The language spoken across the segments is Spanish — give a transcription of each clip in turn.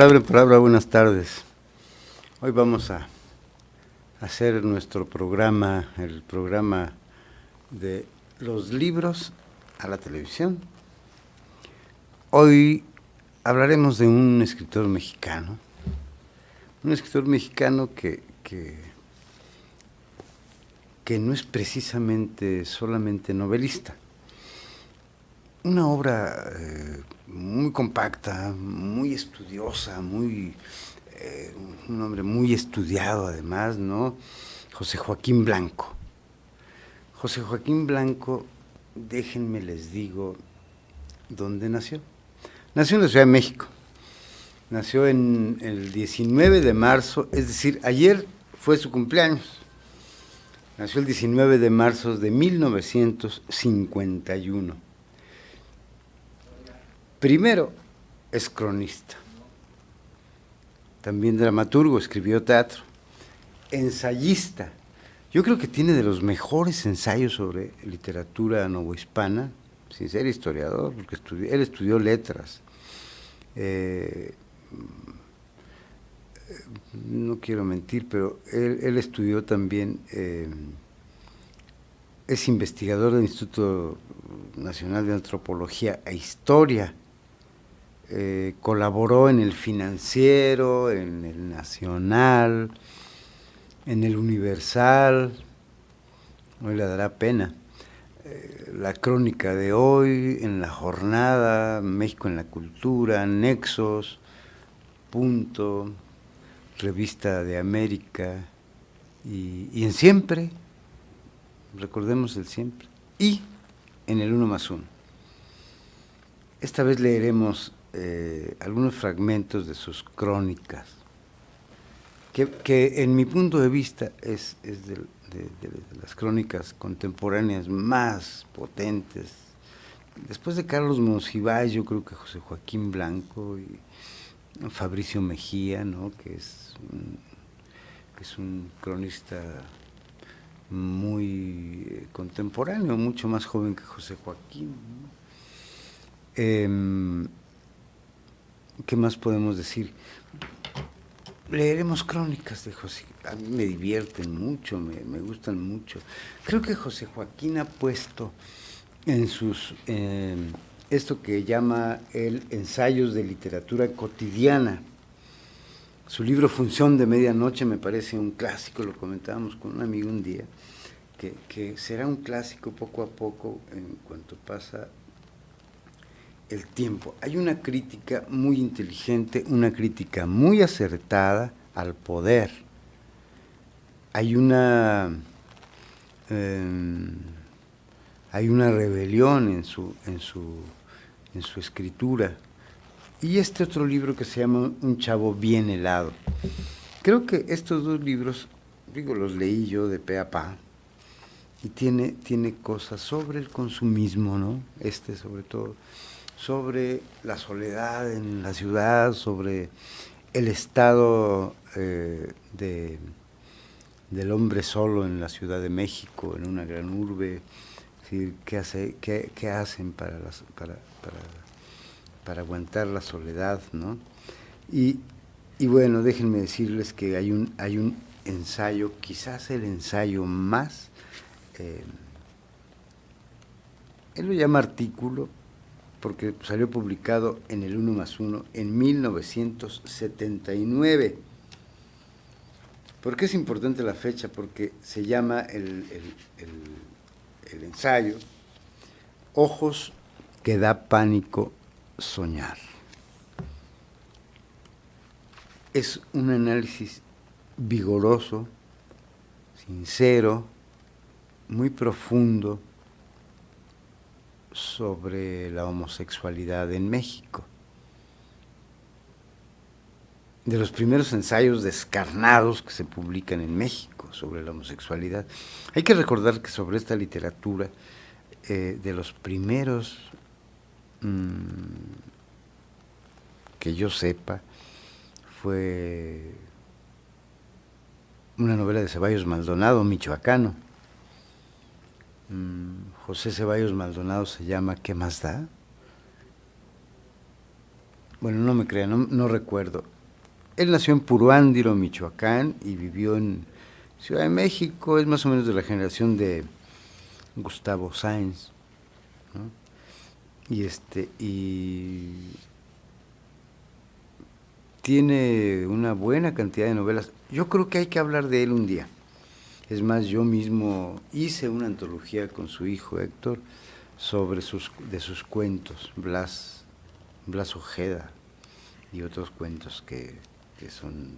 Palabra en palabra, buenas tardes. Hoy vamos a hacer nuestro programa, el programa de los libros a la televisión. Hoy hablaremos de un escritor mexicano que no es precisamente solamente novelista. Una obra muy compacta, muy estudiosa, un hombre muy estudiado además, ¿no? José Joaquín Blanco. José Joaquín Blanco, déjenme les digo dónde nació. Nació en la Ciudad de México. Nació en el 19 de marzo, es decir, ayer fue su cumpleaños. Nació el 19 de marzo de 1951. Primero, es cronista. También dramaturgo, escribió teatro. Ensayista. Yo creo que tiene de los mejores ensayos sobre literatura novohispana, sin ser historiador, porque él estudió letras. No quiero mentir, pero él estudió también, es investigador del Instituto Nacional de Antropología e Historia. Colaboró en el Financiero, en el Nacional, en el Universal, hoy le dará pena, la Crónica de Hoy, en La Jornada, México en la Cultura, Nexos, Punto, Revista de América y en Siempre, recordemos el Siempre, y en el 1+1. Esta vez leeremos algunos fragmentos de sus crónicas, que en mi punto de vista es de las crónicas contemporáneas más potentes. Después de Carlos Monsiváis, yo creo que José Joaquín Blanco y Fabricio Mejía, ¿no? que es un cronista muy contemporáneo, mucho más joven que José Joaquín, ¿no? ¿Qué más podemos decir? Leeremos crónicas de José. A mí me divierten mucho, me gustan mucho. Creo que José Joaquín ha puesto en sus esto que llama él ensayos de literatura cotidiana. Su libro Función de Medianoche me parece un clásico, lo comentábamos con un amigo un día, que será un clásico poco a poco en cuanto pasa el tiempo. Hay una crítica muy inteligente, una crítica muy acertada al poder. Hay una rebelión en su escritura. Y este otro libro que se llama Un chavo bien helado. Creo que estos dos libros, los leí yo de pe a pa, y tiene cosas sobre el consumismo, ¿no? Sobre todo, sobre la soledad en la ciudad, sobre el estado del hombre solo en la Ciudad de México, en una gran urbe. ¿Sí? ¿Qué hacen para aguantar la soledad, ¿no? Y bueno, déjenme decirles que hay un ensayo, quizás el ensayo más, él lo llama artículo, porque salió publicado en el 1+1 en 1979. ¿Por qué es importante la fecha? Porque se llama el ensayo Ojos que da pánico soñar. Es un análisis vigoroso, sincero, muy profundo sobre la homosexualidad en México. De los primeros ensayos descarnados que se publican en México sobre la homosexualidad. Hay que recordar que sobre esta literatura, de los primeros que yo sepa, fue una novela de Ceballos Maldonado, michoacano. José Ceballos Maldonado se llama ¿Qué más da? Bueno, no me crean, no recuerdo. Él nació en Puruándiro, Michoacán, y vivió en Ciudad de México. Es más o menos de la generación de Gustavo Sáenz, ¿no? Y tiene una buena cantidad de novelas. Yo creo que hay que hablar de él un día. Es más, yo mismo hice una antología con su hijo Héctor sobre sus cuentos, Blas Ojeda y otros cuentos que son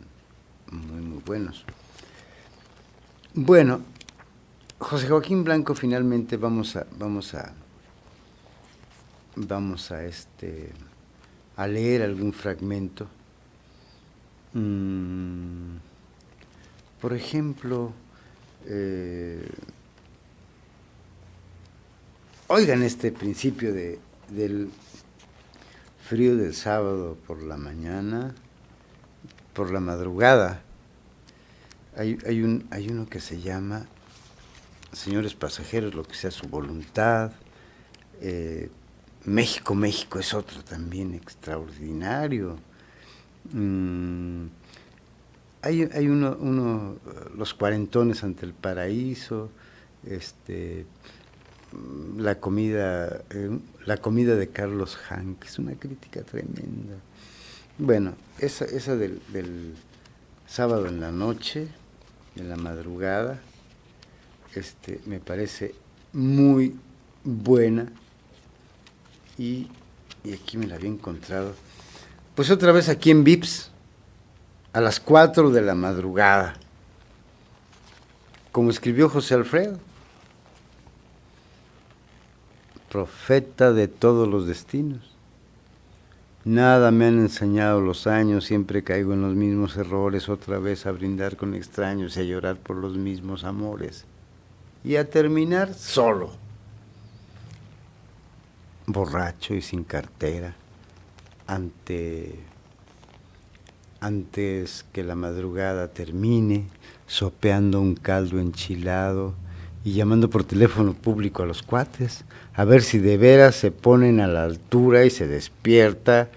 muy, muy buenos. Bueno, José Joaquín Blanco, finalmente vamos a leer algún fragmento. Por ejemplo, oigan este principio del frío del sábado por la mañana, por la madrugada. Hay uno que se llama Señores pasajeros, lo que sea su voluntad. México, México es otro también extraordinario. Hay uno, Los cuarentones ante el paraíso, la comida de Carlos Hank, es una crítica tremenda. Bueno, esa del sábado en la noche, en la madrugada, me parece muy buena, y aquí me la había encontrado, pues otra vez aquí en Vips, a las 4 de la madrugada, como escribió José Alfredo: profeta de todos los destinos. Nada me han enseñado los años, siempre caigo en los mismos errores, otra vez a brindar con extraños y a llorar por los mismos amores, y a terminar solo, borracho y sin cartera, antes que la madrugada termine, sopeando un caldo enchilado y llamando por teléfono público a los cuates, a ver si de veras se ponen a la altura y se despierta,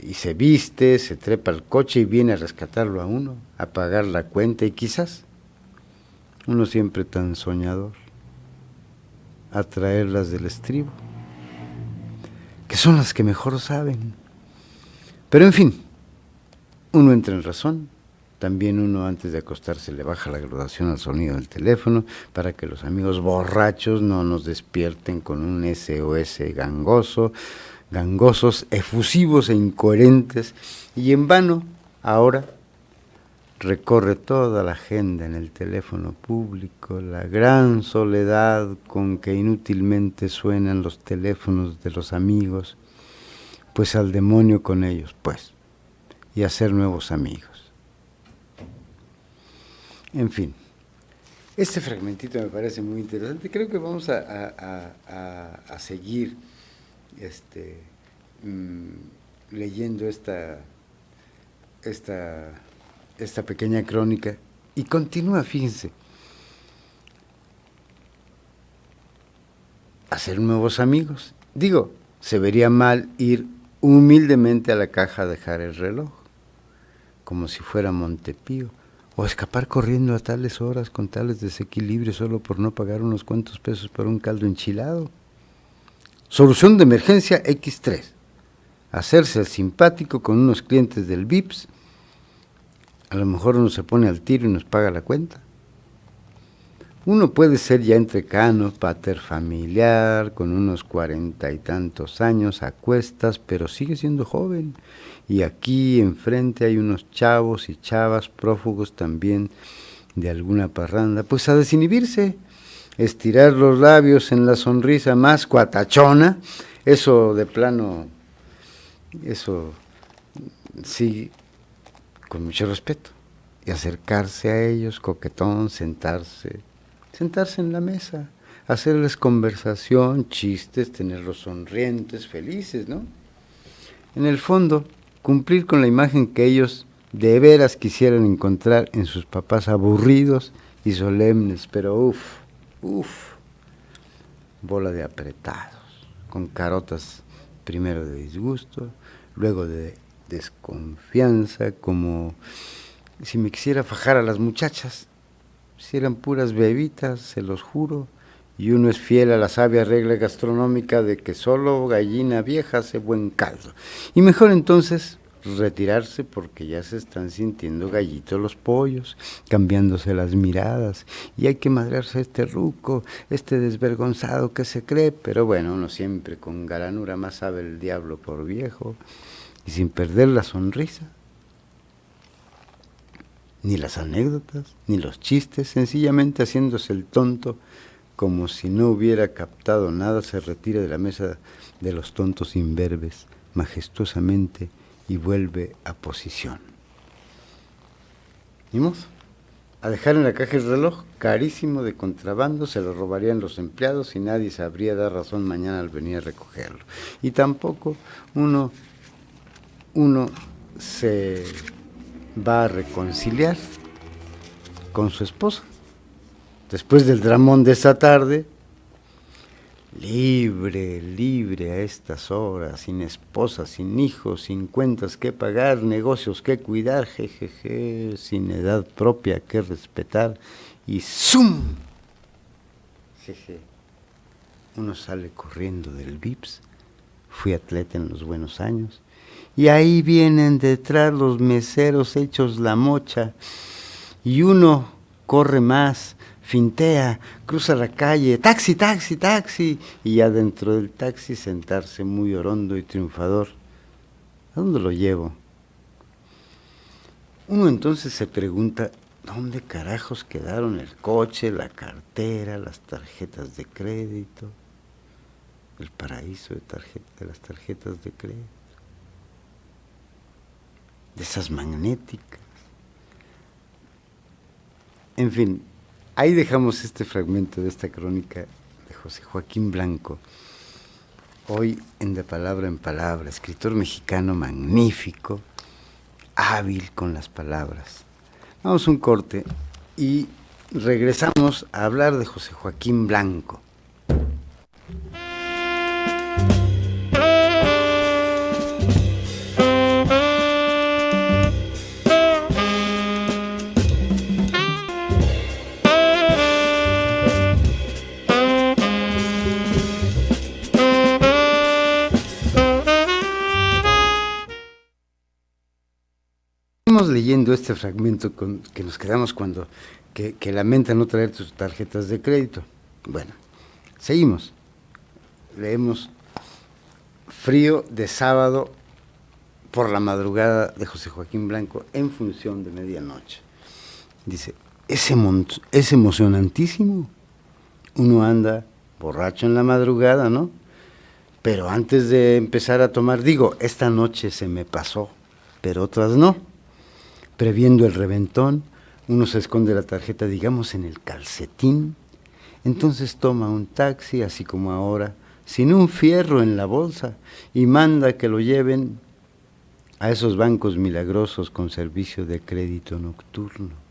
y se viste, se trepa al coche y viene a rescatarlo a uno, a pagar la cuenta, y quizás, uno siempre tan soñador, a traerlas del estribo, que son las que mejor saben. Pero en fin, uno entra en razón. También uno, antes de acostarse, le baja la graduación al sonido del teléfono para que los amigos borrachos no nos despierten con un SOS gangosos, efusivos e incoherentes. Y en vano, ahora, recorre toda la agenda en el teléfono público, la gran soledad con que inútilmente suenan los teléfonos de los amigos, pues al demonio con ellos, pues, y hacer nuevos amigos. En fin, este fragmentito me parece muy interesante. Creo que vamos a seguir leyendo esta pequeña crónica, y continúa, fíjense: hacer nuevos amigos. Digo, se vería mal ir humildemente a la caja a dejar el reloj, como si fuera Montepío, o escapar corriendo a tales horas con tales desequilibrios solo por no pagar unos cuantos pesos por un caldo enchilado. Solución de emergencia X3: hacerse el simpático con unos clientes del Vips. A lo mejor uno se pone al tiro y nos paga la cuenta. Uno puede ser ya entrecano, paterfamiliar, con unos 40 y tantos años a cuestas, pero sigue siendo joven. Y aquí enfrente hay unos chavos y chavas prófugos también de alguna parranda, pues a desinhibirse, estirar los labios en la sonrisa más cuatachona, eso de plano, eso sí, con mucho respeto, y acercarse a ellos, coquetón, sentarse en la mesa, hacerles conversación, chistes, tenerlos sonrientes, felices, ¿no? En el fondo, cumplir con la imagen que ellos de veras quisieran encontrar en sus papás aburridos y solemnes, pero bola de apretados, con carotas primero de disgusto, luego de desconfianza, como si me quisiera fajar a las muchachas. Si eran puras bebitas, se los juro, y uno es fiel a la sabia regla gastronómica de que solo gallina vieja hace buen caldo. Y mejor entonces retirarse porque ya se están sintiendo gallitos los pollos, cambiándose las miradas, y hay que madrearse a este ruco, este desvergonzado que se cree, pero bueno, uno siempre con galanura más sabe el diablo por viejo, y sin perder la sonrisa, ni las anécdotas, ni los chistes, sencillamente haciéndose el tonto, como si no hubiera captado nada, se retira de la mesa de los tontos imberbes, majestuosamente, y vuelve a posición. ¿Vimos? A dejar en la caja el reloj, carísimo de contrabando, se lo robarían los empleados y nadie sabría dar razón mañana al venir a recogerlo. Y tampoco uno se va a reconciliar con su esposa. Después del dramón de esa tarde, libre a estas horas, sin esposa, sin hijos, sin cuentas que pagar, negocios que cuidar, jejeje, sin edad propia que respetar, y ¡zum! Jeje. Uno sale corriendo del VIPS, fui atleta en los buenos años, y ahí vienen detrás los meseros hechos la mocha, y uno corre más, fintea, cruza la calle, taxi, taxi, taxi, y ya dentro del taxi sentarse muy orondo y triunfador. ¿A dónde lo llevo? Uno entonces se pregunta, ¿dónde carajos quedaron el coche, la cartera, las tarjetas de crédito? El paraíso de las tarjetas de crédito. De esas magnéticas. En fin, ahí dejamos este fragmento de esta crónica de José Joaquín Blanco, hoy en De Palabra en Palabra, escritor mexicano magnífico, hábil con las palabras. Vamos a un corte y regresamos a hablar de José Joaquín Blanco. Leyendo este fragmento que nos quedamos cuando que lamenta no traer tus tarjetas de crédito. Bueno, seguimos. Leemos Frío de sábado por la madrugada de José Joaquín Blanco en función de medianoche. Dice, es emocionantísimo. Uno anda borracho en la madrugada, ¿no? Pero antes de empezar a tomar, digo, esta noche se me pasó, pero otras no. Previendo el reventón, uno se esconde la tarjeta, digamos, en el calcetín, entonces toma un taxi, así como ahora, sin un fierro en la bolsa, y manda que lo lleven a esos bancos milagrosos con servicio de crédito nocturno.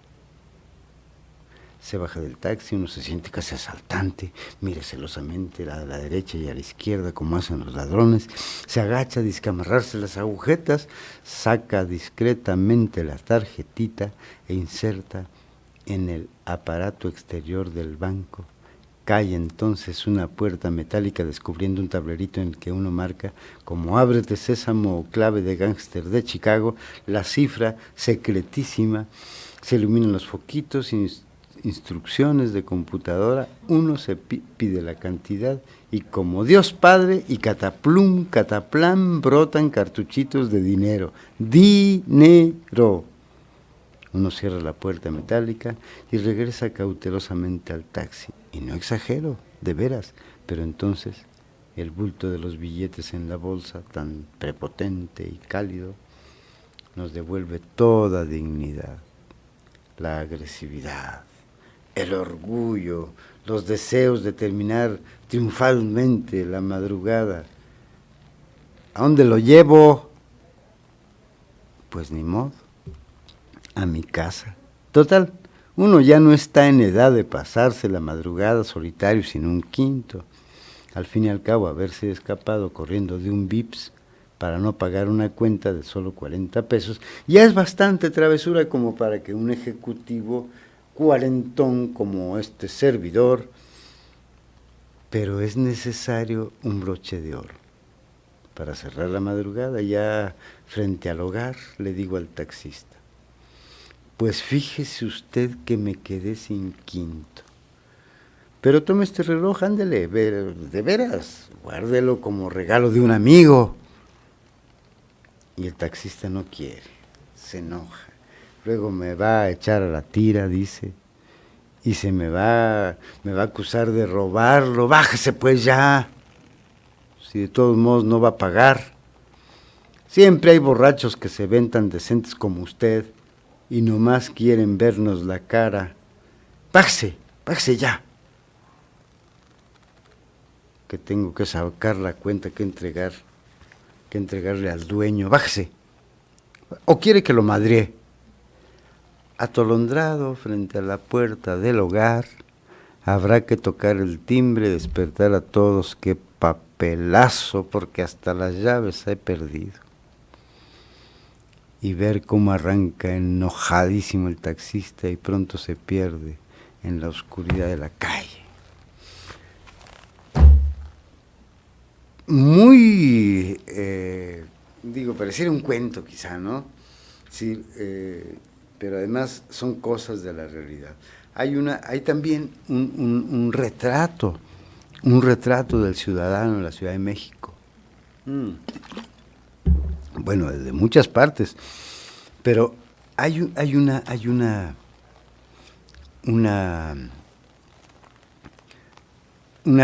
Se baja del taxi, uno se siente casi asaltante, mira celosamente a la derecha y a la izquierda como hacen los ladrones, se agacha a discamarrarse las agujetas, saca discretamente la tarjetita e inserta en el aparato exterior del banco. Cae entonces una puerta metálica descubriendo un tablerito en el que uno marca como ábrete sésamo o clave de gángster de Chicago, la cifra secretísima, se iluminan los foquitos, instrucciones de computadora, uno se pide la cantidad y como Dios Padre y cataplum, cataplan, brotan cartuchitos de dinero. ¡Dinero! Uno cierra la puerta metálica y regresa cautelosamente al taxi. Y no exagero, de veras, pero entonces el bulto de los billetes en la bolsa, tan prepotente y cálido, nos devuelve toda dignidad, la agresividad, el orgullo, los deseos de terminar triunfalmente la madrugada. ¿A dónde lo llevo? Pues ni modo, a mi casa. Total, uno ya no está en edad de pasarse la madrugada solitario sin un quinto. Al fin y al cabo, haberse escapado corriendo de un VIPS para no pagar una cuenta de solo 40 pesos, ya es bastante travesura como para que un ejecutivo cuarentón como este servidor, pero es necesario un broche de oro. Para cerrar la madrugada, ya frente al hogar, le digo al taxista, pues fíjese usted que me quedé sin quinto. Pero tome este reloj, ándele, de veras, guárdelo como regalo de un amigo. Y el taxista no quiere, se enoja. Luego me va a echar a la tira, dice, y me va a acusar de robarlo. Bájese pues ya, si de todos modos no va a pagar. Siempre hay borrachos que se ven tan decentes como usted y nomás quieren vernos la cara. Bájese, bájese ya. Que tengo que sacar la cuenta que entregarle al dueño. Bájese. ¿O quiere que lo madree? Atolondrado frente a la puerta del hogar, habrá que tocar el timbre, despertar a todos. Qué papelazo, porque hasta las llaves he perdido. Y ver cómo arranca enojadísimo el taxista y pronto se pierde en la oscuridad de la calle. Muy, pareciera un cuento quizá, ¿no? Sí, pero además son cosas de la realidad. Hay también un retrato del ciudadano en la Ciudad de México. Bueno, desde muchas partes, pero hay una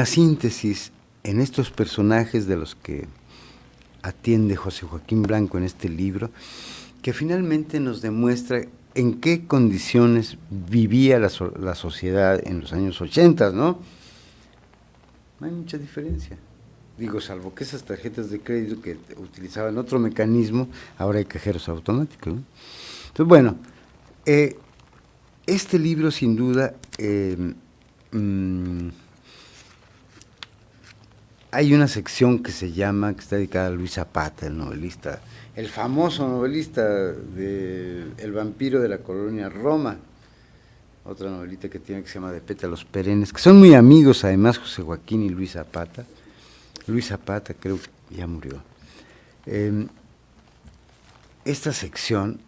síntesis en estos personajes de los que atiende José Joaquín Blanco en este libro, que finalmente nos demuestra en qué condiciones vivía la sociedad en los años 80, ¿no? No hay mucha diferencia. Digo, salvo que esas tarjetas de crédito que utilizaban otro mecanismo, ahora hay cajeros automáticos, ¿no? Entonces, bueno, este libro sin duda hay una sección que está dedicada a Luis Zapata, el novelista, el famoso novelista de El vampiro de la colonia Roma, otra novelita que tiene que se llama De pétalos perennes, que son muy amigos además José Joaquín y Luis Zapata. Luis Zapata creo que ya murió. Esta sección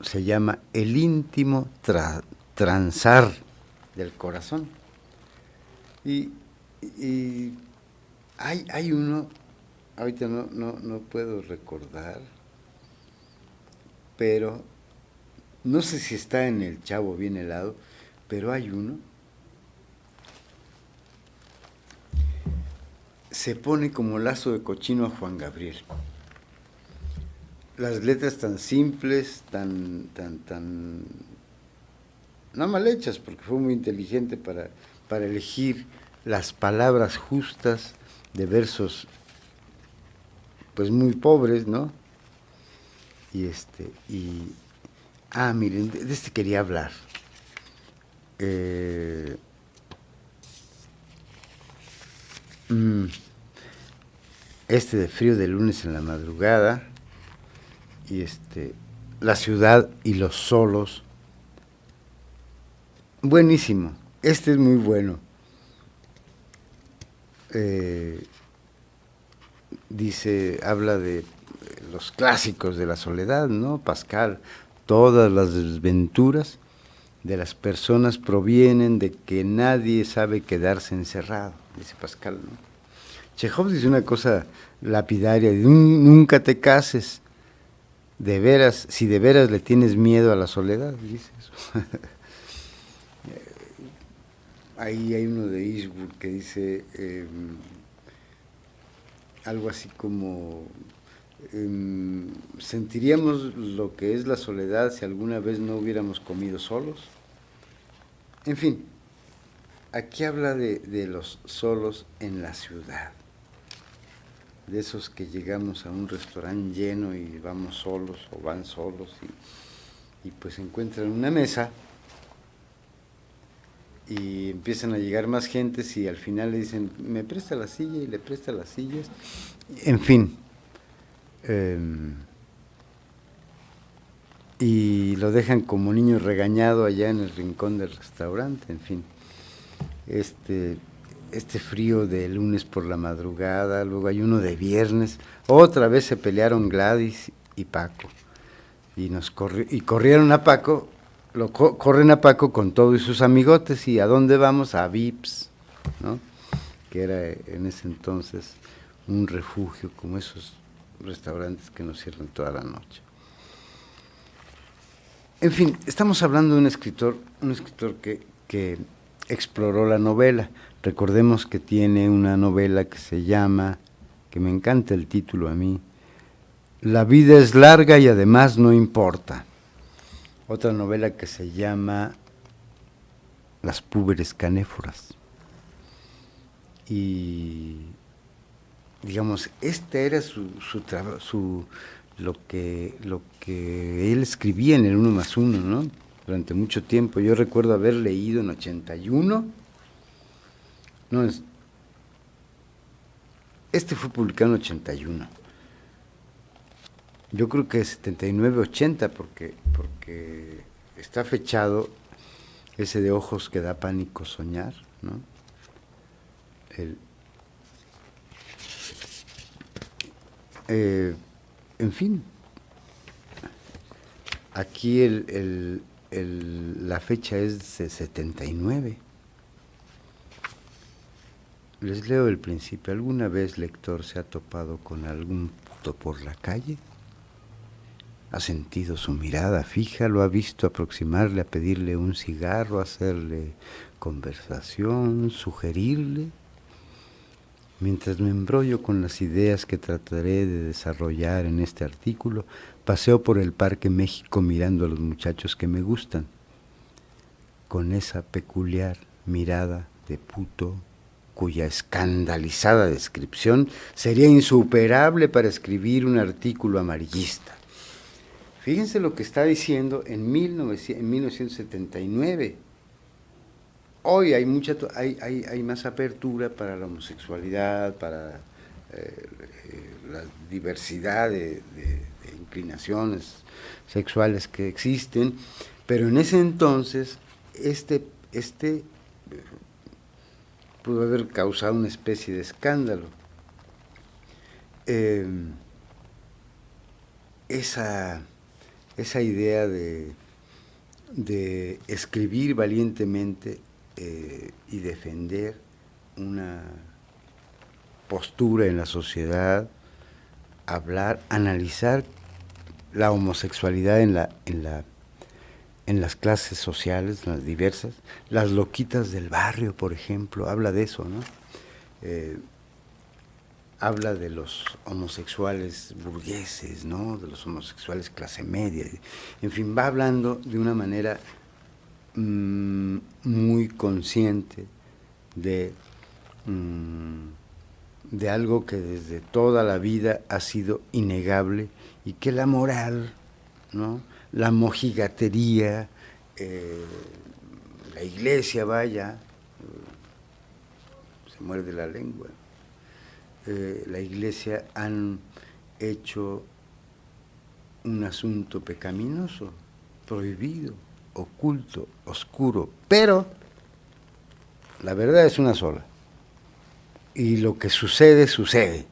se llama El íntimo transar del corazón. Y hay uno, ahorita no puedo recordar, pero no sé si está en El Chavo bien helado, pero hay uno. Se pone como lazo de cochino a Juan Gabriel. Las letras tan simples, tan no mal hechas, porque fue muy inteligente para elegir las palabras justas de versos pues muy pobres, ¿no? Miren, de este quería hablar. Este de Frío de lunes en la madrugada, y La ciudad y los solos. Buenísimo, este es muy bueno. Habla de los clásicos de la soledad, ¿no? Pascal, todas las desventuras de las personas provienen de que nadie sabe quedarse encerrado, dice Pascal, ¿no? Chekhov dice una cosa lapidaria, nunca te cases, si de veras le tienes miedo a la soledad, dice eso. Ahí hay uno de Eastwood que dice algo así como ¿sentiríamos lo que es la soledad si alguna vez no hubiéramos comido solos? En fin, aquí habla de los solos en la ciudad, de esos que llegamos a un restaurante lleno y vamos solos o van solos y pues encuentran una mesa y empiezan a llegar más gentes y al final le dicen, me presta la silla, y le presta las sillas. En fin, y lo dejan como niño regañado allá en el rincón del restaurante, en fin. Este frío de lunes por la madrugada, luego hay uno de viernes, otra vez se pelearon Gladys y Paco, y corrieron a Paco, corren a Paco con todos sus amigotes, y ¿a dónde vamos? A Vips, ¿no? Que era en ese entonces un refugio, como esos restaurantes que nos cierran toda la noche. En fin, estamos hablando de un escritor que exploró la novela. Recordemos que tiene una novela que se llama, que me encanta el título a mí, La vida es larga y además no importa. Otra novela que se llama Las púberes canéforas. Y, digamos, este era lo que él escribía en el 1+1, ¿no? Durante mucho tiempo. Yo recuerdo haber leído en 81, no, este fue publicado en 81. Yo creo que 79, 80, porque está fechado ese de Ojos que da pánico soñar, ¿no? En fin, aquí la fecha es de 79. Les leo el principio. ¿Alguna vez, lector, se ha topado con algún puto por la calle? ¿Ha sentido su mirada fija? ¿Lo ha visto aproximarle a pedirle un cigarro, hacerle conversación, sugerirle? Mientras me embrollo con las ideas que trataré de desarrollar en este artículo, paseo por el Parque México mirando a los muchachos que me gustan, con esa peculiar mirada de puto cuya escandalizada descripción sería insuperable para escribir un artículo amarillista. Fíjense lo que está diciendo en 1979. Hoy hay más apertura para la homosexualidad, para la diversidad de inclinaciones sexuales que existen, pero en ese entonces pudo haber causado una especie de escándalo. Esa idea de escribir valientemente y defender una postura en la sociedad, hablar, analizar la homosexualidad en las clases sociales, las diversas, las loquitas del barrio, por ejemplo, habla de eso, ¿no? Habla de los homosexuales burgueses, ¿no? De los homosexuales clase media, en fin, va hablando de una manera muy consciente de algo que desde toda la vida ha sido innegable, y que la moral, ¿no? La mojigatería, la iglesia, vaya, se muerde la lengua, la iglesia han hecho un asunto pecaminoso, prohibido, oculto, oscuro, pero la verdad es una sola, y lo que sucede, sucede,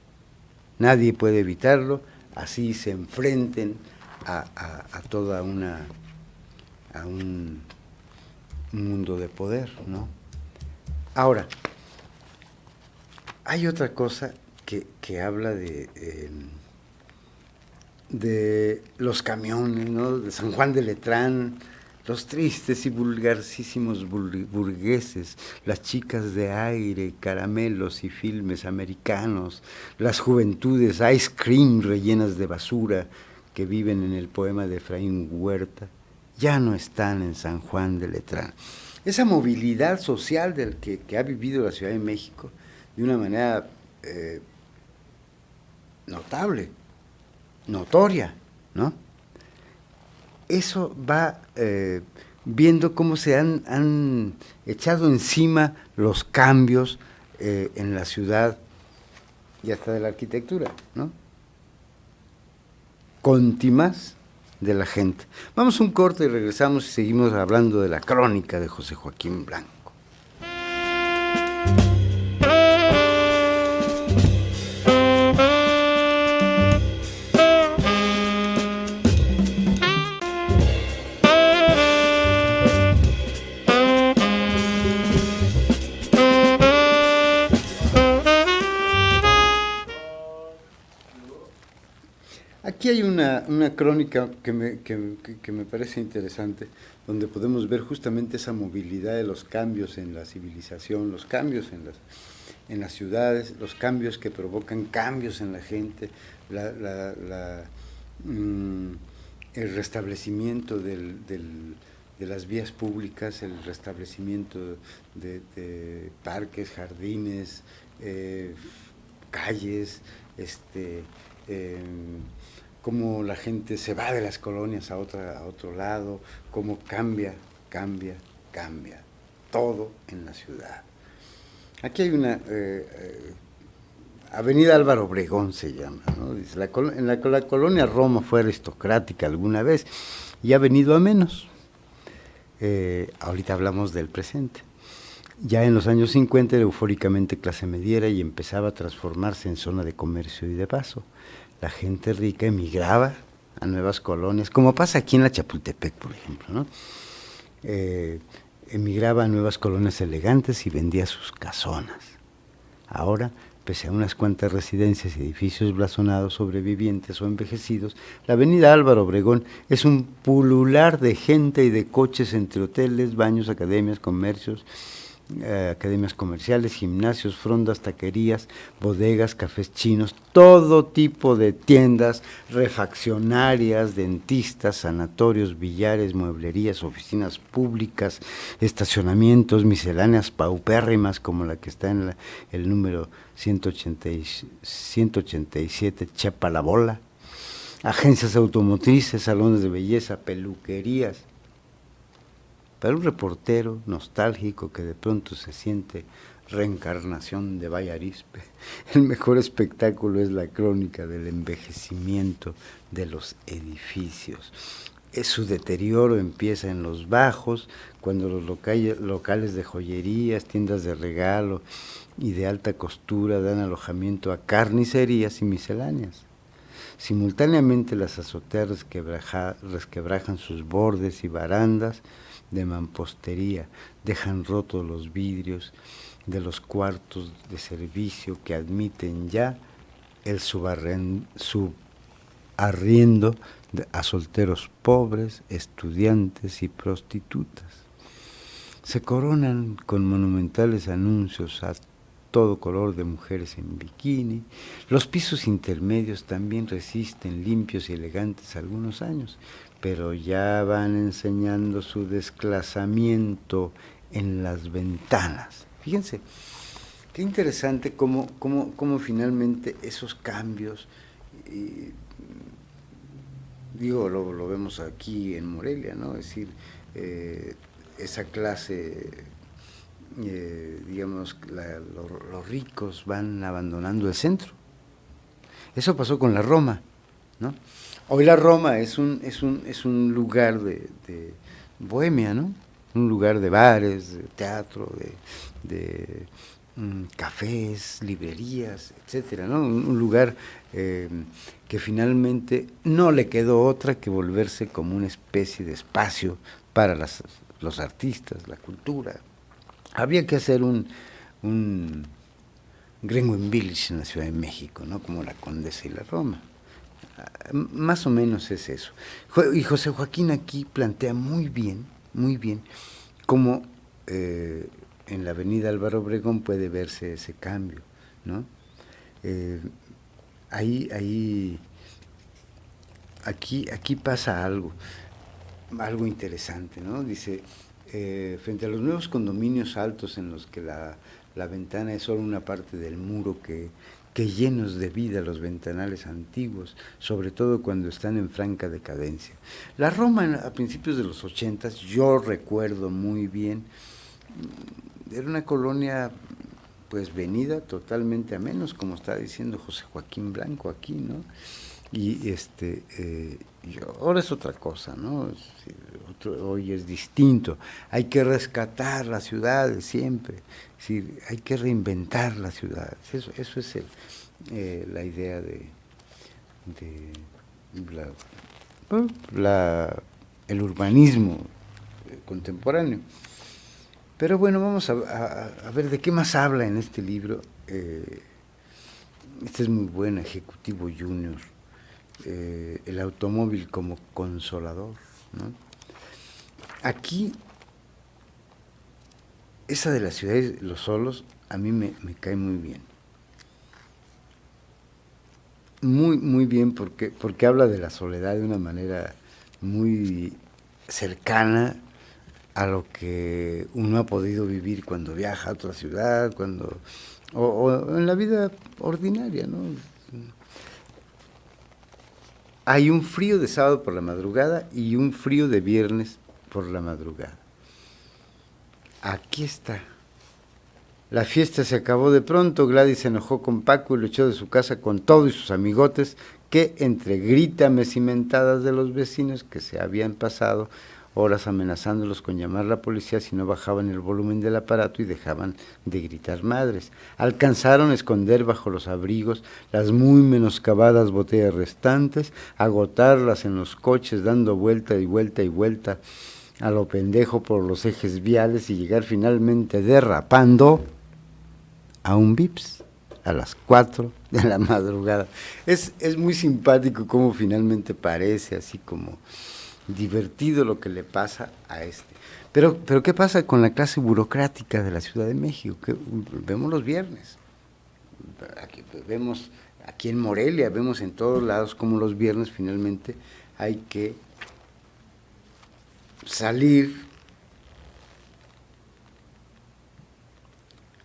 nadie puede evitarlo, así se enfrenten a toda un mundo de poder, ¿no? Ahora, hay otra cosa que habla de los camiones, ¿no? De San Juan de Letrán, los tristes y vulgarcísimos burgueses, las chicas de aire, caramelos y filmes americanos, las juventudes ice cream rellenas de basura que viven en el poema de Efraín Huerta, ya no están en San Juan de Letrán. Esa movilidad social del que ha vivido la Ciudad de México de una manera notable, notoria, ¿no? Eso va viendo cómo se han echado encima los cambios en la ciudad y hasta de la arquitectura, ¿no? contimas de la gente. Vamos a un corte y regresamos y seguimos hablando de la crónica de José Joaquín Blanco. Aquí hay una crónica que me parece interesante, donde podemos ver justamente esa movilidad de los cambios en la civilización, los cambios en las ciudades, los cambios que provocan cambios en la gente, el restablecimiento de las vías públicas, el restablecimiento de parques, jardines, calles, cómo la gente se va de las colonias a otro lado, cómo cambia todo en la ciudad. Aquí hay una Avenida Álvaro Obregón se llama, ¿no? Dice, la colonia Roma fue aristocrática alguna vez y ha venido a menos. Ahorita hablamos del presente. Ya en los años 50 era eufóricamente clase mediera y empezaba a transformarse en zona de comercio y de paso. La gente rica emigraba a nuevas colonias, como pasa aquí en la Chapultepec, por ejemplo, ¿no? Emigraba a nuevas colonias elegantes y vendía sus casonas. Ahora, pese a unas cuantas residencias y edificios blasonados, sobrevivientes o envejecidos, la avenida Álvaro Obregón es un pulular de gente y de coches entre hoteles, baños, academias, comercios, academias comerciales, gimnasios, frondas, taquerías, bodegas, cafés chinos, todo tipo de tiendas, refaccionarias, dentistas, sanatorios, billares, mueblerías, oficinas públicas, estacionamientos, misceláneas paupérrimas como la que está en el número 187 Chapalabola, agencias automotrices, salones de belleza, peluquerías. Para un reportero nostálgico que de pronto se siente reencarnación de Bayarispe, el mejor espectáculo es la crónica del envejecimiento de los edificios. Su deterioro empieza en los bajos, cuando los locales de joyerías, tiendas de regalo y de alta costura dan alojamiento a carnicerías y misceláneas. Simultáneamente las azoteas resquebrajan sus bordes y barandas de mampostería, dejan rotos los vidrios de los cuartos de servicio que admiten ya el subarriendo a solteros pobres, estudiantes y prostitutas. Se coronan con monumentales anuncios a todo color de mujeres en bikini. Los pisos intermedios también resisten limpios y elegantes algunos años, pero ya van enseñando su desclasamiento en las ventanas. Fíjense, qué interesante cómo finalmente esos cambios, lo vemos aquí en Morelia, ¿no? Es decir, esa clase, los ricos van abandonando el centro. Eso pasó con la Roma, ¿no? Hoy la Roma es un lugar de bohemia, ¿no? Un lugar de bares, de teatro, de cafés, librerías, etcétera, ¿no? Un lugar que finalmente no le quedó otra que volverse como una especie de espacio para los artistas, la cultura. Había que hacer un Greenwich Village en la Ciudad de México, ¿no? Como la Condesa y la Roma. Más o menos es eso. Y José Joaquín aquí plantea muy bien cómo en la avenida Álvaro Obregón puede verse ese cambio, ¿no? Aquí pasa algo interesante, ¿no? Dice, frente a los nuevos condominios altos en los que la ventana es solo una parte del muro que llenos de vida los ventanales antiguos, sobre todo cuando están en franca decadencia. La Roma a principios de los 80, yo recuerdo muy bien, era una colonia pues venida totalmente a menos, como está diciendo José Joaquín Blanco aquí, ¿no? Y ahora es otra cosa, ¿no? Hoy es distinto. Hay que rescatar las ciudades siempre. Es decir, hay que reinventar las ciudades. Eso es la idea de el urbanismo contemporáneo. Pero bueno, vamos a ver de qué más habla en este libro. Este es muy bueno, Ejecutivo Junior. El automóvil como consolador, ¿no? Aquí, esa de las ciudades, los solos, a mí me cae muy bien. Muy, muy bien, porque habla de la soledad de una manera muy cercana a lo que uno ha podido vivir cuando viaja a otra ciudad, o en la vida ordinaria, ¿no? Hay un frío de sábado por la madrugada y un frío de viernes por la madrugada. Aquí está. La fiesta se acabó de pronto, Gladys se enojó con Paco y lo echó de su casa con todo y sus amigotes, que entre grítames y mentadas de los vecinos que se habían pasado horas amenazándolos con llamar a la policía si no bajaban el volumen del aparato y dejaban de gritar madres. Alcanzaron a esconder bajo los abrigos las muy menoscabadas botellas restantes, agotarlas en los coches dando vuelta y vuelta y vuelta a lo pendejo por los ejes viales y llegar finalmente derrapando a un Vips a las 4 de la madrugada. Es muy simpático cómo finalmente parece así como divertido lo que le pasa a este. Pero ¿qué pasa con la clase burocrática de la Ciudad de México? Que vemos los viernes. Vemos aquí en Morelia, vemos en todos lados cómo los viernes finalmente hay que salir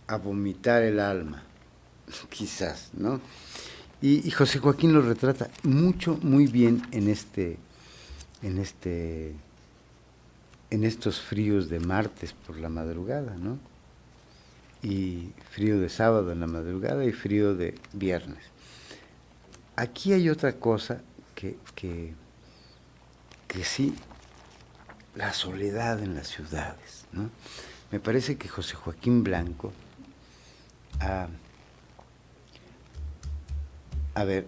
a vomitar el alma, quizás, ¿no? Y José Joaquín lo retrata muy bien en estos fríos de martes por la madrugada, ¿no? Y frío de sábado en la madrugada y frío de viernes. Aquí hay otra cosa que sí, la soledad en las ciudades, ¿no? Me parece que José Joaquín Blanco, a ver,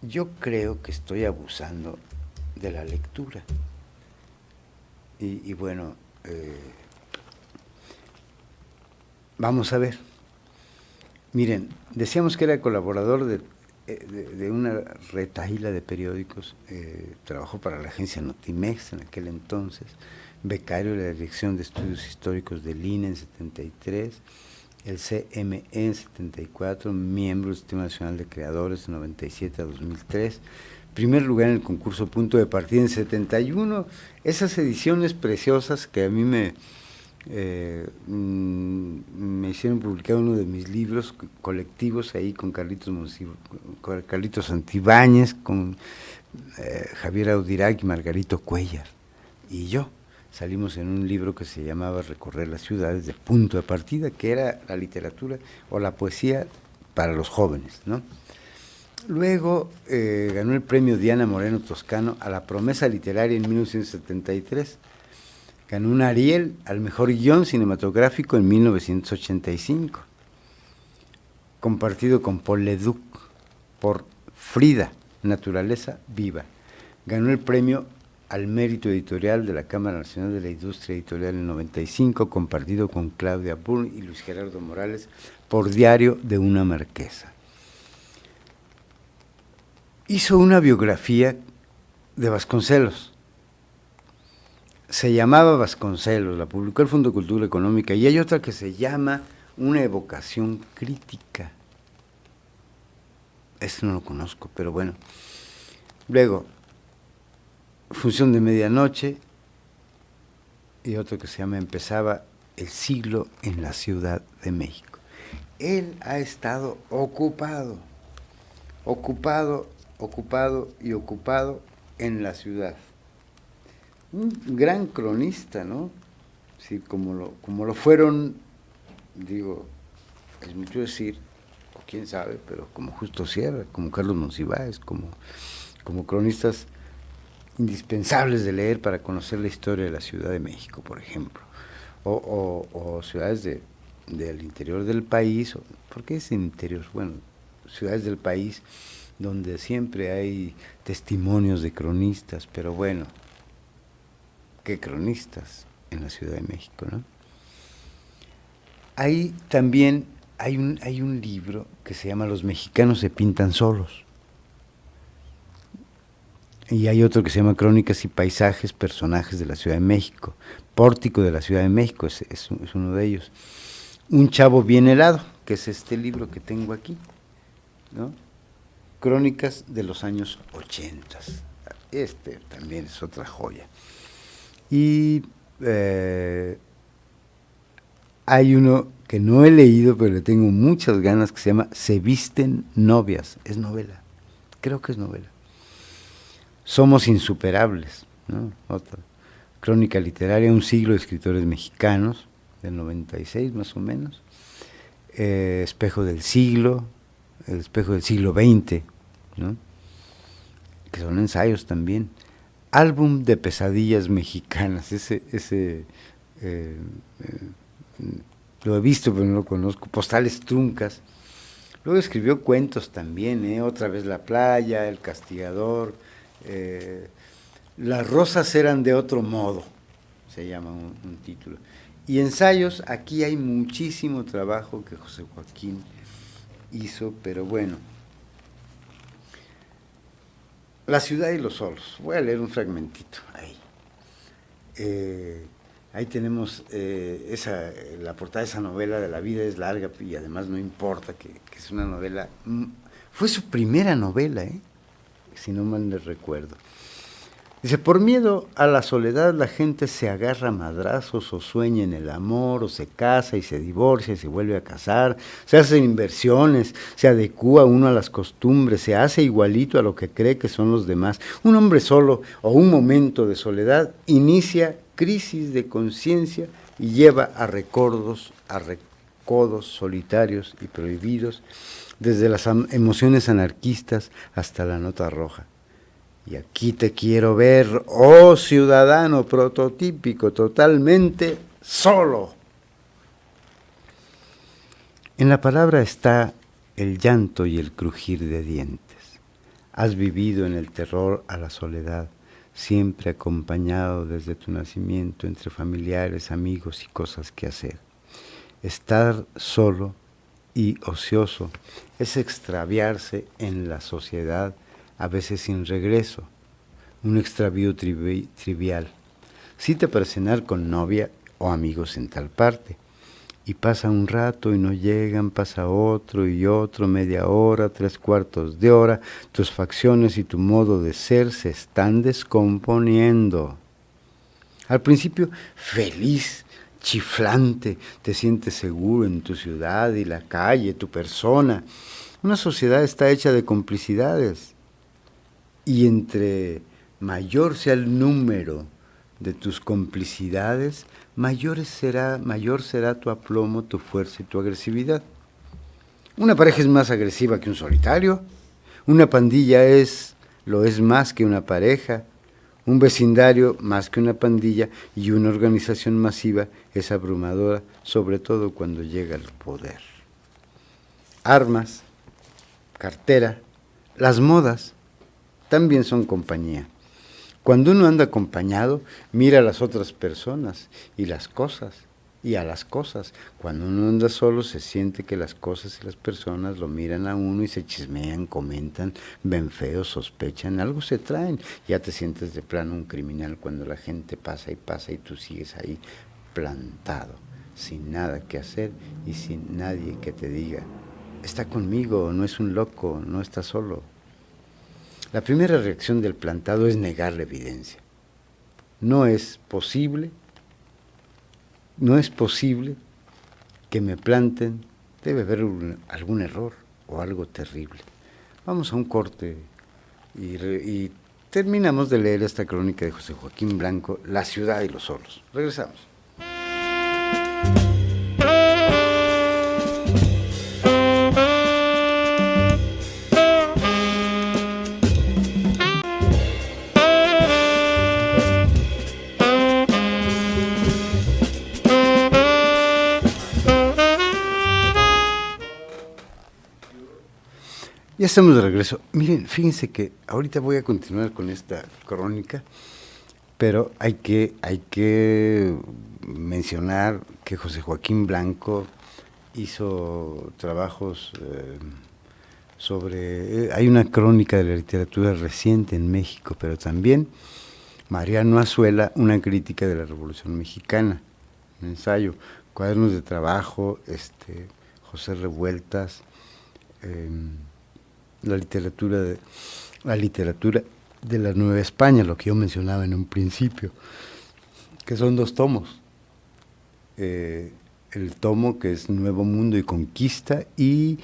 yo creo que estoy abusando de la lectura. Y bueno, vamos a ver. Miren, decíamos que era colaborador de una retahíla de periódicos, trabajó para la agencia Notimex en aquel entonces, becario de la Dirección de Estudios Históricos del INE en 73, el CME en 74, miembro del Sistema Nacional de Creadores de 97 a 2003, primer lugar en el concurso Punto de Partida en 71, esas ediciones preciosas que a mí me hicieron publicar uno de mis libros colectivos ahí con Carlitos Santibáñez, con Javier Audirac y Margarito Cuellar, y yo. Salimos en un libro que se llamaba Recorrer las ciudades de Punto de Partida, que era la literatura o la poesía para los jóvenes, ¿no? Luego ganó el premio Diana Moreno Toscano a la promesa literaria en 1973. Ganó un Ariel al mejor guión cinematográfico en 1985, compartido con Paul Leduc por Frida, Naturaleza Viva. Ganó el premio al mérito editorial de la Cámara Nacional de la Industria Editorial en 95, compartido con Claudia Burn y Luis Gerardo Morales por Diario de una Marquesa. Hizo una biografía de Vasconcelos. Se llamaba Vasconcelos, la publicó el Fondo de Cultura Económica, y hay otra que se llama Una evocación crítica. Este no lo conozco, pero bueno. Luego, Función de Medianoche, y otro que se llama Empezaba el siglo en la Ciudad de México. Él ha estado ocupado en la ciudad. Un gran cronista, ¿no? Sí, como lo fueron, digo, es mucho decir, o quién sabe, pero como Justo Sierra, como Carlos Monsiváis, como como cronistas indispensables de leer para conocer la historia de la Ciudad de México, por ejemplo, o ciudades del interior del país. ¿Por qué es interior? Bueno, ciudades del país donde siempre hay testimonios de cronistas, pero bueno, ¿qué cronistas en la Ciudad de México, no? Ahí también hay un libro que se llama Los mexicanos se pintan solos. Y hay otro que se llama Crónicas y paisajes, personajes de la Ciudad de México. Pórtico de la Ciudad de México es uno de ellos. Un chavo bien helado, que es este libro que tengo aquí, ¿no? Crónicas de los años 80. Este también es otra joya. Y hay uno que no he leído, pero le tengo muchas ganas, que se llama Se visten novias. Es novela, creo que es novela. Somos insuperables, ¿no? Otra crónica literaria, un siglo de escritores mexicanos, del 96 más o menos. Espejo del siglo, el espejo del siglo XX, ¿no? Que son ensayos también. Álbum de pesadillas mexicanas, lo he visto pero no lo conozco. Postales truncas. Luego escribió cuentos también, Otra vez la playa, El castigador, Las rosas eran de otro modo, se llama un título. Y ensayos, aquí hay muchísimo trabajo que José Joaquín hizo, pero bueno. La ciudad y los solos. Voy a leer un fragmentito ahí. Ahí tenemos la portada de esa novela de La vida es larga y además no importa, que es una novela. Fue su primera novela, si no mal les recuerdo. Dice, por miedo a la soledad la gente se agarra a madrazos o sueña en el amor o se casa y se divorcia y se vuelve a casar, se hacen inversiones, se adecúa uno a las costumbres, se hace igualito a lo que cree que son los demás. Un hombre solo o un momento de soledad inicia crisis de conciencia y lleva a recodos solitarios y prohibidos, desde las emociones anarquistas hasta la nota roja. Y aquí te quiero ver, oh ciudadano prototípico, totalmente solo. En la palabra está el llanto y el crujir de dientes. Has vivido en el terror a la soledad, siempre acompañado desde tu nacimiento entre familiares, amigos y cosas que hacer. Estar solo y ocioso es extraviarse en la sociedad, a veces sin regreso, un extravío trivial. Cita para cenar con novia o amigos en tal parte, y pasa un rato y no llegan, pasa otro y otro, media hora, 3/4 de hora, tus facciones y tu modo de ser se están descomponiendo. Al principio, feliz, chiflante, te sientes seguro en tu ciudad y la calle, tu persona. Una sociedad está hecha de complicidades. Y entre mayor sea el número de tus complicidades, mayor será tu aplomo, tu fuerza y tu agresividad. Una pareja es más agresiva que un solitario, una pandilla lo es más que una pareja, un vecindario más que una pandilla y una organización masiva es abrumadora, sobre todo cuando llega al poder. Armas, cartera, las modas, también son compañía. Cuando uno anda acompañado, mira a las otras personas y las cosas, y a las cosas. Cuando uno anda solo, se siente que las cosas y las personas lo miran a uno y se chismean, comentan, ven feo, sospechan, algo se traen. Ya te sientes de plano un criminal cuando la gente pasa y tú sigues ahí plantado, sin nada que hacer y sin nadie que te diga, está conmigo, no es un loco, no está solo. La primera reacción del plantado es negar la evidencia. No es posible que me planten, debe haber algún error o algo terrible. Vamos a un corte y terminamos de leer esta crónica de José Joaquín Blanco, La ciudad y los solos. Regresamos. Ya estamos de regreso. Miren, fíjense que ahorita voy a continuar con esta crónica, pero hay que mencionar que José Joaquín Blanco hizo trabajos sobre... hay una crónica de la literatura reciente en México, pero también Mariano Azuela, una crítica de la Revolución Mexicana, un ensayo, cuadernos de trabajo, José Revueltas, eh, la literatura de la Nueva España, lo que yo mencionaba en un principio, que son 2 tomos. El tomo que es Nuevo Mundo y Conquista, y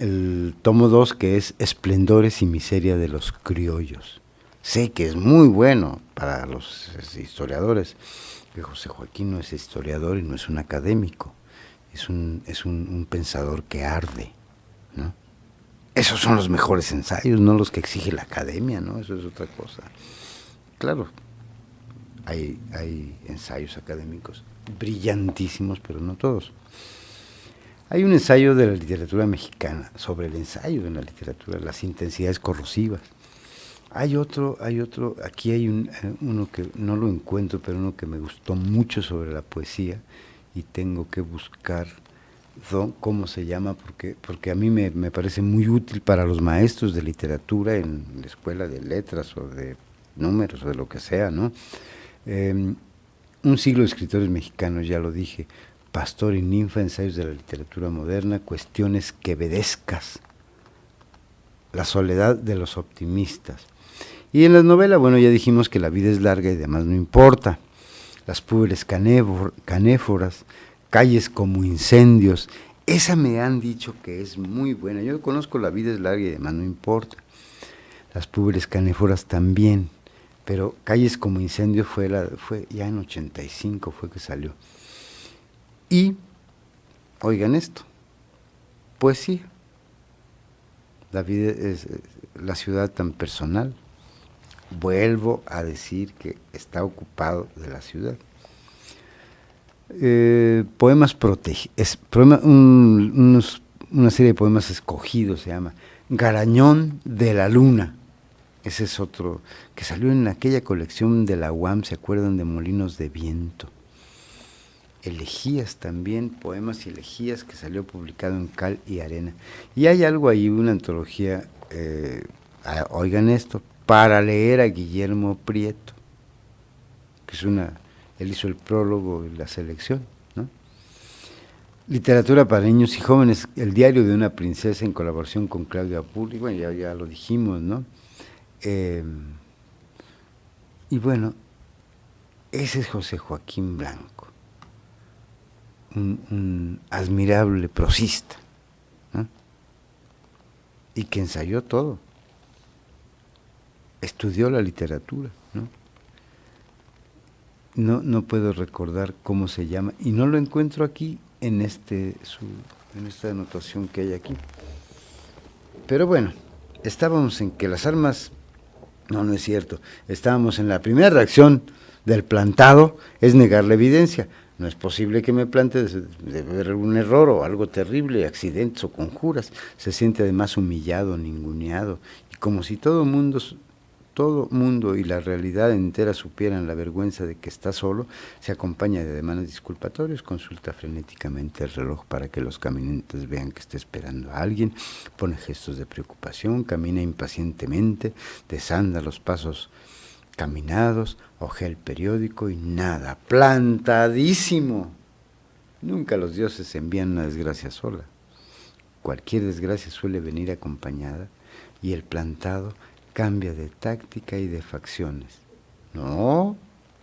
el tomo 2 que es Esplendores y Miseria de los Criollos. Sé que es muy bueno para los historiadores, que José Joaquín no es historiador y no es un académico, es un pensador que arde, ¿no? Esos son los mejores ensayos, no los que exige la academia, ¿no? Eso es otra cosa. Claro, hay ensayos académicos brillantísimos, pero no todos. Hay un ensayo de la literatura mexicana sobre el ensayo de la literatura, las intensidades corrosivas. Hay otro, aquí hay uno que no lo encuentro, pero uno que me gustó mucho sobre la poesía, y tengo que buscar cómo se llama, porque a mí me parece muy útil para los maestros de literatura en la escuela de letras o de números o de lo que sea, ¿no? Un siglo de escritores mexicanos, ya lo dije, Pastor y Ninfa, ensayos de la literatura moderna, cuestiones quevedescas, la soledad de los optimistas. Y en las novelas, bueno, ya dijimos que la vida es larga y demás no importa, las púberes canéforas, calles como incendios, esa me han dicho que es muy buena. Yo conozco La vida es larga y demás no importa. Las púberes canéforas también, pero Calles como incendios fue ya en 85 fue que salió. Y, oigan esto, poesía. La vida es la ciudad tan personal. Vuelvo a decir que está ocupado de la ciudad. Poemas protegidos, una serie de poemas escogidos se llama Garañón de la Luna. Ese es otro que salió en aquella colección de la UAM, ¿se acuerdan? De Molinos de Viento. Elegías también, poemas y elegías, que salió publicado en Cal y Arena. Y hay algo ahí, una antología, oigan esto, para leer a Guillermo Prieto, que es él hizo el prólogo y la selección, ¿no? Literatura para niños y jóvenes, El diario de una princesa, en colaboración con Claudia Pulli, bueno, ya lo dijimos, ¿no? Y bueno, ese es José Joaquín Blanco, un admirable prosista, ¿no? Y que ensayó todo, estudió la literatura, ¿no? No puedo recordar cómo se llama, y no lo encuentro aquí en esta anotación que hay aquí. Pero bueno, estábamos en que las armas... No es cierto. Estábamos en la primera reacción del plantado, es negar la evidencia. No es posible que me plante, debe haber un error o algo terrible, accidentes o conjuras. Se siente además humillado, ninguneado, y como si todo mundo y la realidad entera supieran la vergüenza de que está solo, se acompaña de ademanes disculpatorios, consulta frenéticamente el reloj para que los caminantes vean que está esperando a alguien, pone gestos de preocupación, camina impacientemente, desanda los pasos caminados, ojea el periódico y nada, plantadísimo. Nunca los dioses envían una desgracia sola. Cualquier desgracia suele venir acompañada, y el plantado cambia de táctica y de facciones. No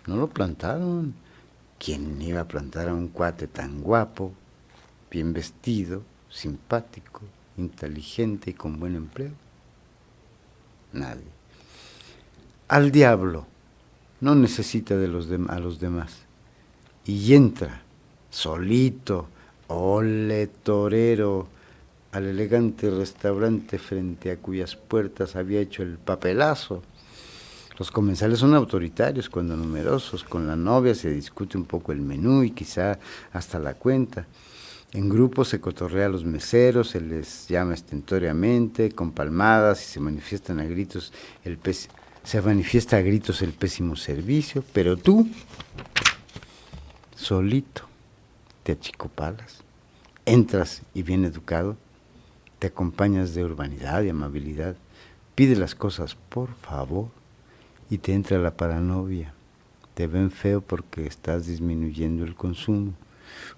lo plantaron. ¿Quién iba a plantar a un cuate tan guapo, bien vestido, simpático, inteligente y con buen empleo? Nadie. Al diablo, no necesita a los demás. Y entra, solito, ole torero, al elegante restaurante frente a cuyas puertas había hecho el papelazo. Los comensales son autoritarios cuando numerosos, con la novia se discute un poco el menú y quizá hasta la cuenta. En grupo se cotorrea a los meseros, se les llama estentóreamente, con palmadas y se manifiesta a gritos el pésimo servicio, pero tú, solito, te achicopalas, entras y bien educado, te acompañas de urbanidad y amabilidad, pide las cosas por favor y te entra la paranoia. Te ven feo porque estás disminuyendo el consumo.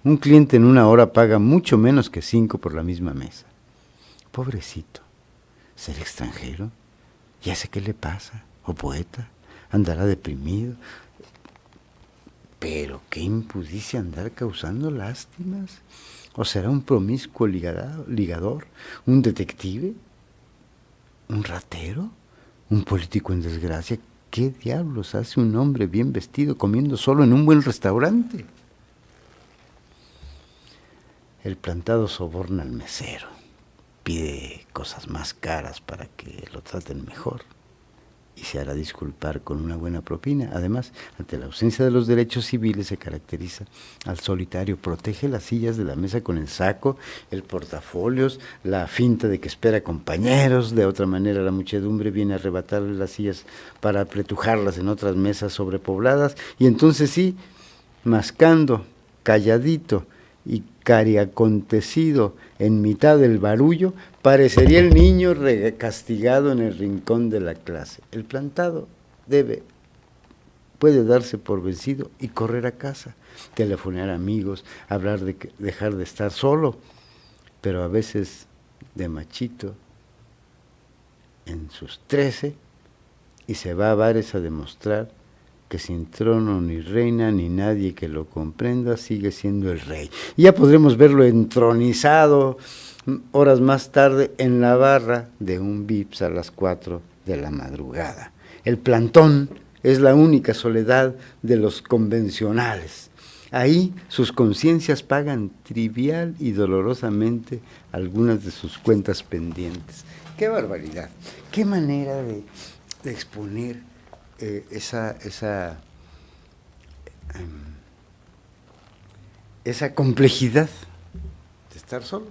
Un cliente en una hora paga mucho menos que 5 por la misma mesa. Pobrecito, ¿ser extranjero? Ya sé qué le pasa, o poeta, andará deprimido. Pero qué impudicia andar causando lástimas. ¿O será un promiscuo ligador? ¿Un detective? ¿Un ratero? ¿Un político en desgracia? ¿Qué diablos hace un hombre bien vestido comiendo solo en un buen restaurante? El plantado soborna al mesero, pide cosas más caras para que lo traten mejor y se hará disculpar con una buena propina. Además, ante la ausencia de los derechos civiles se caracteriza al solitario, protege las sillas de la mesa con el saco, el portafolios, la finta de que espera compañeros. De otra manera la muchedumbre viene a arrebatarle las sillas para apretujarlas en otras mesas sobrepobladas y entonces sí, mascando, calladito y cariacontecido en mitad del barullo, parecería el niño castigado en el rincón de la clase. El plantado puede darse por vencido y correr a casa, telefonear a amigos, hablar de dejar de estar solo, pero a veces de machito en sus 13 y se va a bares a demostrar que sin trono ni reina ni nadie que lo comprenda sigue siendo el rey. Y ya podremos verlo entronizado horas más tarde en la barra de un Vips a las 4 de la madrugada. El plantón es la única soledad de los convencionales. Ahí sus conciencias pagan trivial y dolorosamente algunas de sus cuentas pendientes. ¡Qué barbaridad! ¡Qué manera de exponer esa complejidad de estar solo!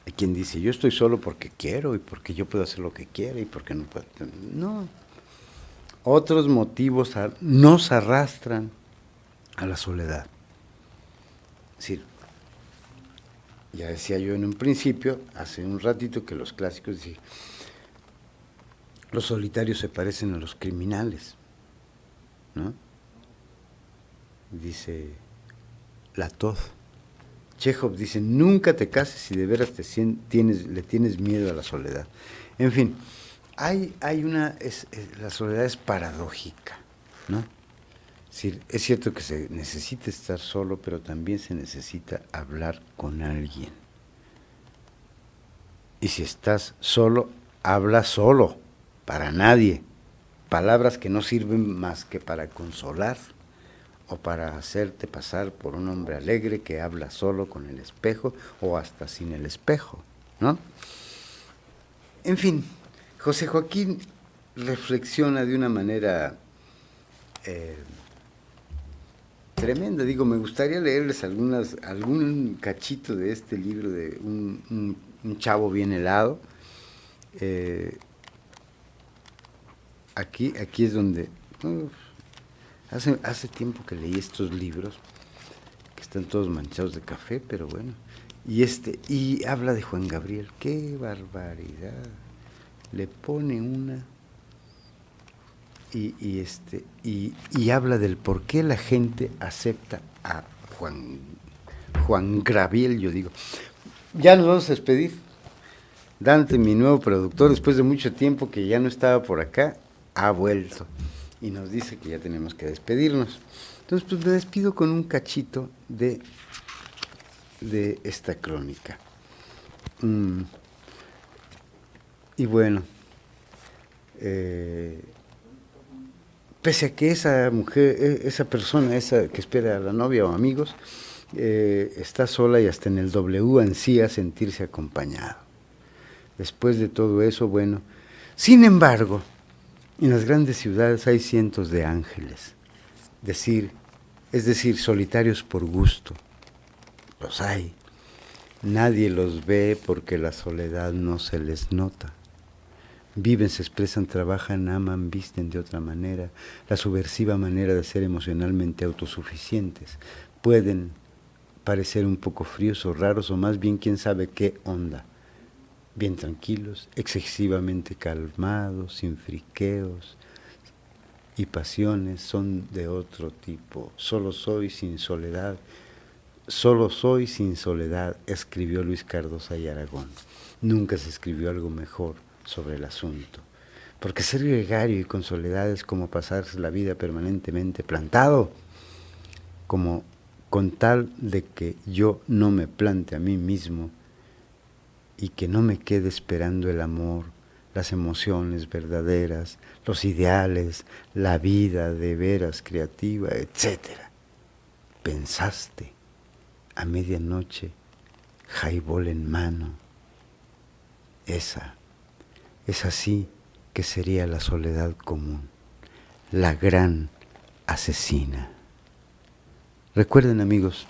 Hay quien dice, yo estoy solo porque quiero y porque yo puedo hacer lo que quiero y porque no puedo. No. Otros motivos nos arrastran a la soledad. Es decir, ya decía yo en un principio, hace un ratito, que los clásicos dicen, los solitarios se parecen a los criminales, ¿no? Dice Latov. Chekhov dice, nunca te cases si de veras le tienes miedo a la soledad. En fin, la soledad es paradójica, ¿no? Es cierto que se necesita estar solo, pero también se necesita hablar con alguien. Y si estás solo, habla solo, para nadie. Palabras que no sirven más que para consolar o para hacerte pasar por un hombre alegre que habla solo con el espejo o hasta sin el espejo, ¿no? En fin, José Joaquín reflexiona de una manera tremenda. Digo, me gustaría leerles algún cachito de este libro de un chavo bien helado. Aquí es donde... Hace tiempo que leí estos libros, que están todos manchados de café, pero bueno. Y habla de Juan Gabriel. ¡Qué barbaridad! Le pone una... Y habla del por qué la gente acepta a Juan Gabriel, yo digo. Ya nos vamos a despedir. Dante, mi nuevo productor, después de mucho tiempo que ya no estaba por acá, ha vuelto y nos dice que ya tenemos que despedirnos. Entonces, pues me despido con un cachito de esta crónica. Y bueno, pese a que esa mujer, esa persona, esa que espera a la novia o amigos, está sola y hasta en el W ansía sentirse acompañado. Después de todo eso, bueno, sin embargo, en las grandes ciudades hay cientos de ángeles. Decir es decir, solitarios por gusto. Los hay. Nadie los ve porque la soledad no se les nota. Viven, se expresan, trabajan, aman, visten de otra manera, la subversiva manera de ser emocionalmente autosuficientes. Pueden parecer un poco fríos o raros, o más bien quién sabe qué onda. Bien tranquilos, excesivamente calmados, sin friqueos y pasiones, son de otro tipo. Solo soy sin soledad, escribió Luis Cardosa y Aragón. Nunca se escribió algo mejor sobre el asunto, porque ser gregario y con soledad es como pasarse la vida permanentemente plantado, como con tal de que yo no me plante a mí mismo y que no me quede esperando el amor, las emociones verdaderas, los ideales, la vida de veras creativa, etc. Pensaste a medianoche, highball en mano, esa es así que sería la soledad común, la gran asesina. Recuerden, amigos,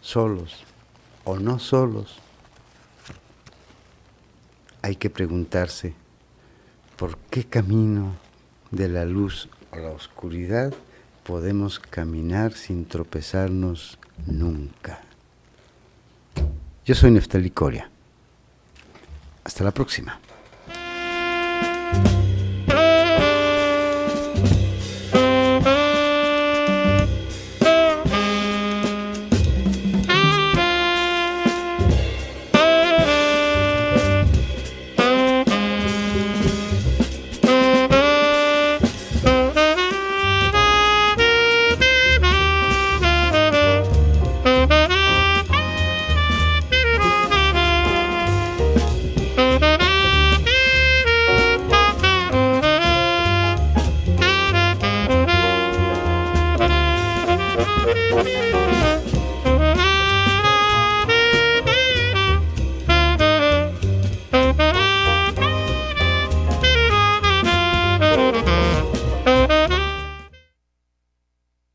solos o no solos, hay que preguntarse por qué camino de la luz o la oscuridad podemos caminar sin tropezarnos nunca. Yo soy Neftalí Coria. Hasta la próxima.